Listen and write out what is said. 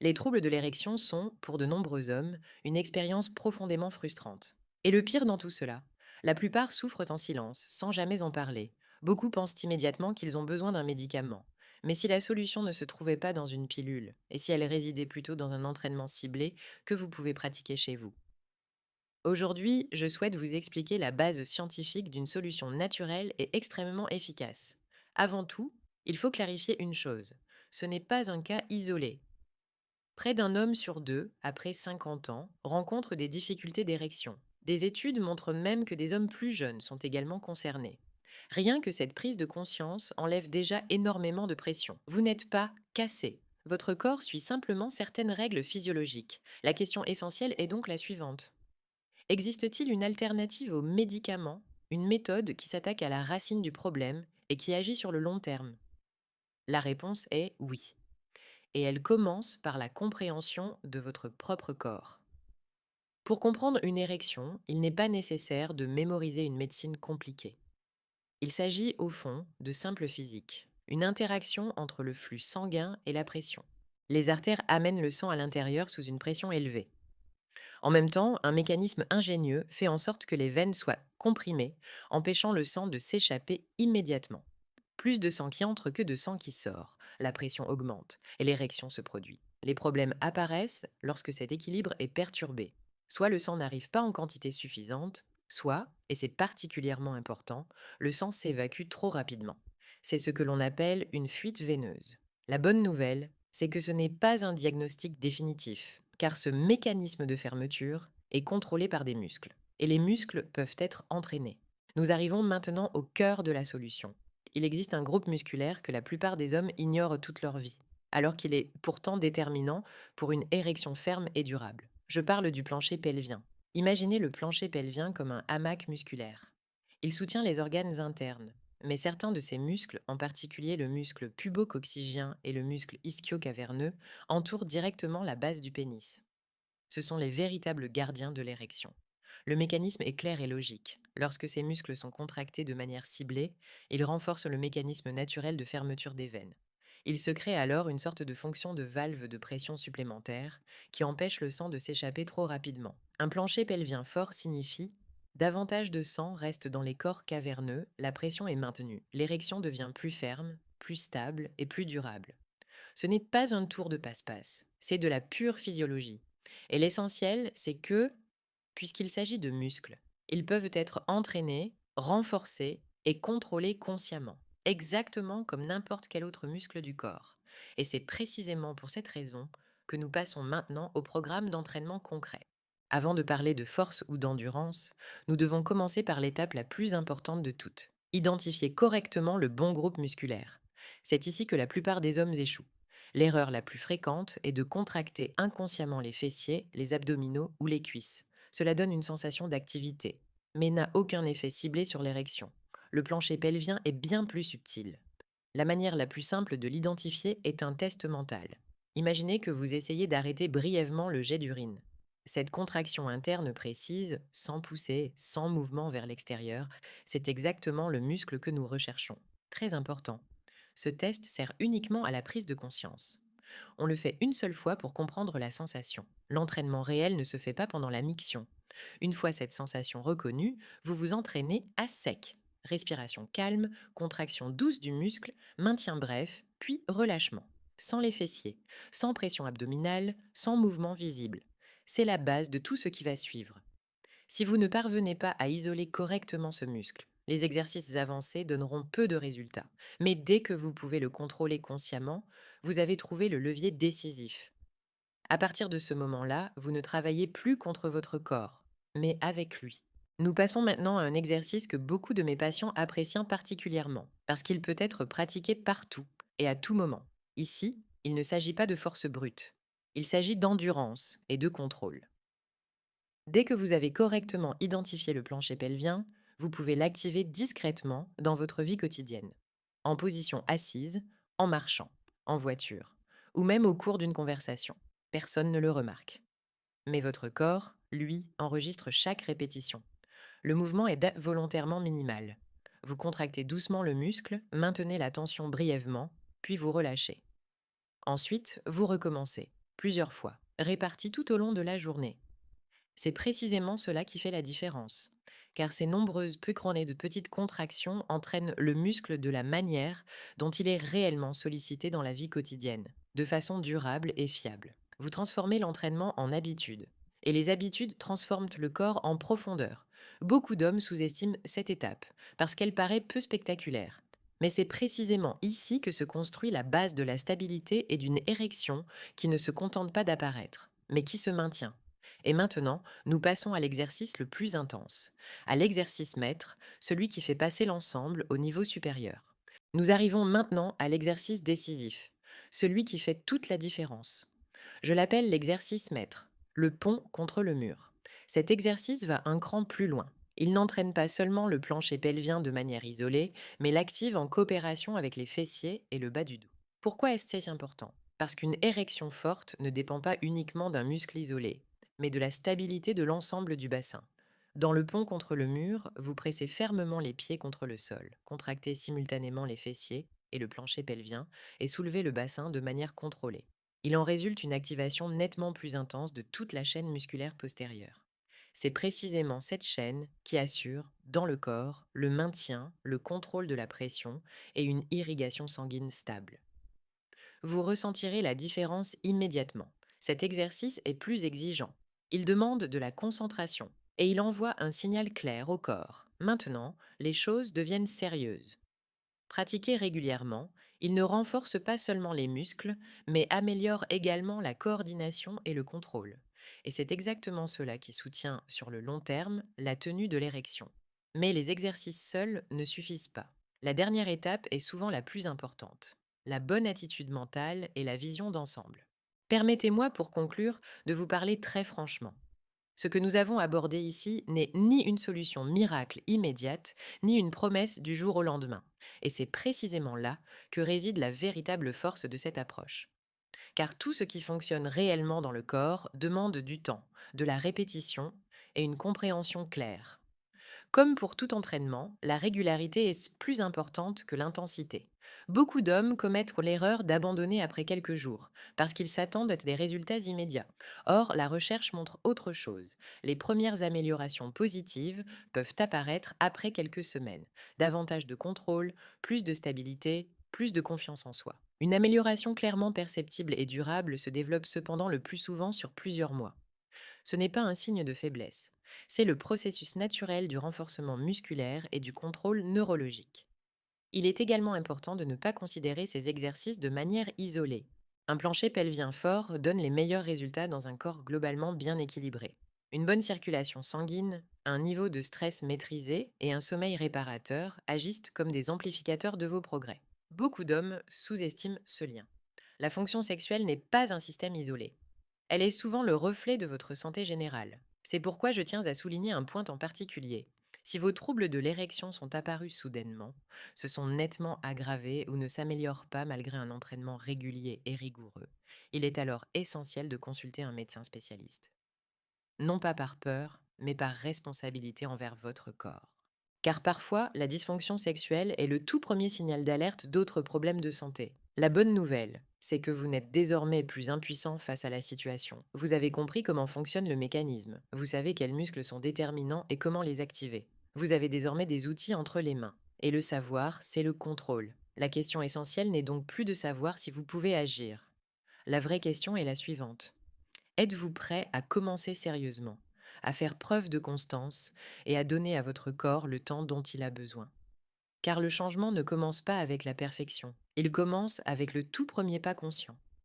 Les troubles de l'érection sont, pour de nombreux hommes, une expérience profondément frustrante. Et le pire dans tout cela, la plupart souffrent en silence, sans jamais en parler. Beaucoup pensent immédiatement qu'ils ont besoin d'un médicament. Mais si la solution ne se trouvait pas dans une pilule, et si elle résidait plutôt dans un entraînement ciblé que vous pouvez pratiquer chez vous. Aujourd'hui, je souhaite vous expliquer la base scientifique d'une solution naturelle et extrêmement efficace. Avant tout, il faut clarifier une chose. Ce n'est pas un cas isolé. Près d'un homme sur deux, après 50 ans, rencontre des difficultés d'érection. Des études montrent même que des hommes plus jeunes sont également concernés. Rien que cette prise de conscience enlève déjà énormément de pression. Vous n'êtes pas cassé. Votre corps suit simplement certaines règles physiologiques. La question essentielle est donc la suivante. Existe-t-il une alternative aux médicaments, une méthode qui s'attaque à la racine du problème et qui agit sur le long terme? La réponse est oui. Et elle commence par la compréhension de votre propre corps. Pour comprendre une érection, il n'est pas nécessaire de mémoriser une médecine compliquée. Il s'agit au fond de simple physique, une interaction entre le flux sanguin et la pression. Les artères amènent le sang à l'intérieur sous une pression élevée. En même temps, un mécanisme ingénieux fait en sorte que les veines soient comprimées, empêchant le sang de s'échapper immédiatement. Plus de sang qui entre que de sang qui sort. La pression augmente et l'érection se produit. Les problèmes apparaissent lorsque cet équilibre est perturbé. Soit le sang n'arrive pas en quantité suffisante, soit, et c'est particulièrement important, le sang s'évacue trop rapidement. C'est ce que l'on appelle une fuite veineuse. La bonne nouvelle, c'est que ce n'est pas un diagnostic définitif, car ce mécanisme de fermeture est contrôlé par des muscles. Et les muscles peuvent être entraînés. Nous arrivons maintenant au cœur de la solution. Il existe un groupe musculaire que la plupart des hommes ignorent toute leur vie, alors qu'il est pourtant déterminant pour une érection ferme et durable. Je parle du plancher pelvien. Imaginez le plancher pelvien comme un hamac musculaire. Il soutient les organes internes, mais certains de ces muscles, en particulier le muscle pubococcygien et le muscle ischio-caverneux, entourent directement la base du pénis. Ce sont les véritables gardiens de l'érection. Le mécanisme est clair et logique. Lorsque ces muscles sont contractés de manière ciblée, ils renforcent le mécanisme naturel de fermeture des veines. Il se crée alors une sorte de fonction de valve de pression supplémentaire qui empêche le sang de s'échapper trop rapidement. Un plancher pelvien fort signifie davantage de sang reste dans les corps caverneux, la pression est maintenue, l'érection devient plus ferme, plus stable et plus durable. Ce n'est pas un tour de passe-passe, c'est de la pure physiologie. Et l'essentiel, c'est que, puisqu'il s'agit de muscles, ils peuvent être entraînés, renforcés et contrôlés consciemment, exactement comme n'importe quel autre muscle du corps. Et c'est précisément pour cette raison que nous passons maintenant au programme d'entraînement concret. Avant de parler de force ou d'endurance, nous devons commencer par l'étape la plus importante de toutes. Identifier correctement le bon groupe musculaire. C'est ici que la plupart des hommes échouent. L'erreur la plus fréquente est de contracter inconsciemment les fessiers, les abdominaux ou les cuisses. Cela donne une sensation d'activité, mais n'a aucun effet ciblé sur l'érection. Le plancher pelvien est bien plus subtil. La manière la plus simple de l'identifier est un test mental. Imaginez que vous essayez d'arrêter brièvement le jet d'urine. Cette contraction interne précise, sans pousser, sans mouvement vers l'extérieur, c'est exactement le muscle que nous recherchons. Très important. Ce test sert uniquement à la prise de conscience. On le fait une seule fois pour comprendre la sensation. L'entraînement réel ne se fait pas pendant la miction. Une fois cette sensation reconnue, vous vous entraînez à sec. Respiration calme, contraction douce du muscle, maintien bref, puis relâchement. Sans les fessiers, sans pression abdominale, sans mouvement visible. C'est la base de tout ce qui va suivre. Si vous ne parvenez pas à isoler correctement ce muscle, les exercices avancés donneront peu de résultats. Mais dès que vous pouvez le contrôler consciemment, vous avez trouvé le levier décisif. À partir de ce moment-là, vous ne travaillez plus contre votre corps, mais avec lui. Nous passons maintenant à un exercice que beaucoup de mes patients apprécient particulièrement, parce qu'il peut être pratiqué partout et à tout moment. Ici, il ne s'agit pas de force brute. Il s'agit d'endurance et de contrôle. Dès que vous avez correctement identifié le plancher pelvien, vous pouvez l'activer discrètement dans votre vie quotidienne, en position assise, en marchant, en voiture, ou même au cours d'une conversation. Personne ne le remarque. Mais votre corps, lui, enregistre chaque répétition. Le mouvement est volontairement minimal. Vous contractez doucement le muscle, maintenez la tension brièvement, puis vous relâchez. Ensuite, vous recommencez. plusieurs fois, répartis tout au long de la journée. C'est précisément cela qui fait la différence, car ces nombreuses journées de petites contractions entraînent le muscle de la manière dont il est réellement sollicité dans la vie quotidienne, de façon durable et fiable. Vous transformez l'entraînement en habitude, et les habitudes transforment le corps en profondeur. Beaucoup d'hommes sous-estiment cette étape, parce qu'elle paraît peu spectaculaire. Mais c'est précisément ici que se construit la base de la stabilité et d'une érection qui ne se contente pas d'apparaître, mais qui se maintient. Et maintenant, nous passons à l'exercice le plus intense, à l'exercice maître, celui qui fait passer l'ensemble au niveau supérieur. Nous arrivons maintenant à l'exercice décisif, celui qui fait toute la différence. Je l'appelle l'exercice maître, le pont contre le mur. Cet exercice va un cran plus loin. Il n'entraîne pas seulement le plancher pelvien de manière isolée, mais l'active en coopération avec les fessiers et le bas du dos. Pourquoi est-ce si important? Parce qu'une érection forte ne dépend pas uniquement d'un muscle isolé, mais de la stabilité de l'ensemble du bassin. Dans le pont contre le mur, vous pressez fermement les pieds contre le sol, contractez simultanément les fessiers et le plancher pelvien et soulevez le bassin de manière contrôlée. Il en résulte une activation nettement plus intense de toute la chaîne musculaire postérieure. C'est précisément cette chaîne qui assure, dans le corps, le maintien, le contrôle de la pression et une irrigation sanguine stable. Vous ressentirez la différence immédiatement. Cet exercice est plus exigeant. Il demande de la concentration et il envoie un signal clair au corps. Maintenant, les choses deviennent sérieuses. Pratiqué régulièrement, il ne renforce pas seulement les muscles, mais améliore également la coordination et le contrôle. Et c'est exactement cela qui soutient sur le long terme la tenue de l'érection. Mais les exercices seuls ne suffisent pas. La dernière étape est souvent la plus importante, la bonne attitude mentale et la vision d'ensemble. Permettez-moi pour conclure de vous parler très franchement. Ce que nous avons abordé ici n'est ni une solution miracle immédiate, ni une promesse du jour au lendemain. Et c'est précisément là que réside la véritable force de cette approche. Car tout ce qui fonctionne réellement dans le corps demande du temps, de la répétition et une compréhension claire. Comme pour tout entraînement, la régularité est plus importante que l'intensité. Beaucoup d'hommes commettent l'erreur d'abandonner après quelques jours, parce qu'ils s'attendent à des résultats immédiats. Or, la recherche montre autre chose. Les premières améliorations positives peuvent apparaître après quelques semaines. Davantage de contrôle, plus de stabilité, plus de confiance en soi. Une amélioration clairement perceptible et durable se développe cependant le plus souvent sur plusieurs mois. Ce n'est pas un signe de faiblesse. C'est le processus naturel du renforcement musculaire et du contrôle neurologique. Il est également important de ne pas considérer ces exercices de manière isolée. Un plancher pelvien fort donne les meilleurs résultats dans un corps globalement bien équilibré. Une bonne circulation sanguine, un niveau de stress maîtrisé et un sommeil réparateur agissent comme des amplificateurs de vos progrès. Beaucoup d'hommes sous-estiment ce lien. La fonction sexuelle n'est pas un système isolé. Elle est souvent le reflet de votre santé générale. C'est pourquoi je tiens à souligner un point en particulier. Si vos troubles de l'érection sont apparus soudainement, se sont nettement aggravés ou ne s'améliorent pas malgré un entraînement régulier et rigoureux, il est alors essentiel de consulter un médecin spécialiste. Non pas par peur, mais par responsabilité envers votre corps. Car parfois, la dysfonction sexuelle est le tout premier signal d'alerte d'autres problèmes de santé. La bonne nouvelle, c'est que vous n'êtes désormais plus impuissant face à la situation. Vous avez compris comment fonctionne le mécanisme. Vous savez quels muscles sont déterminants et comment les activer. Vous avez désormais des outils entre les mains. Et le savoir, c'est le contrôle. La question essentielle n'est donc plus de savoir si vous pouvez agir. La vraie question est la suivante. Êtes-vous prêt à commencer sérieusement, à faire preuve de constance et à donner à votre corps le temps dont il a besoin? Car le changement ne commence pas avec la perfection, il commence avec le tout premier pas conscient.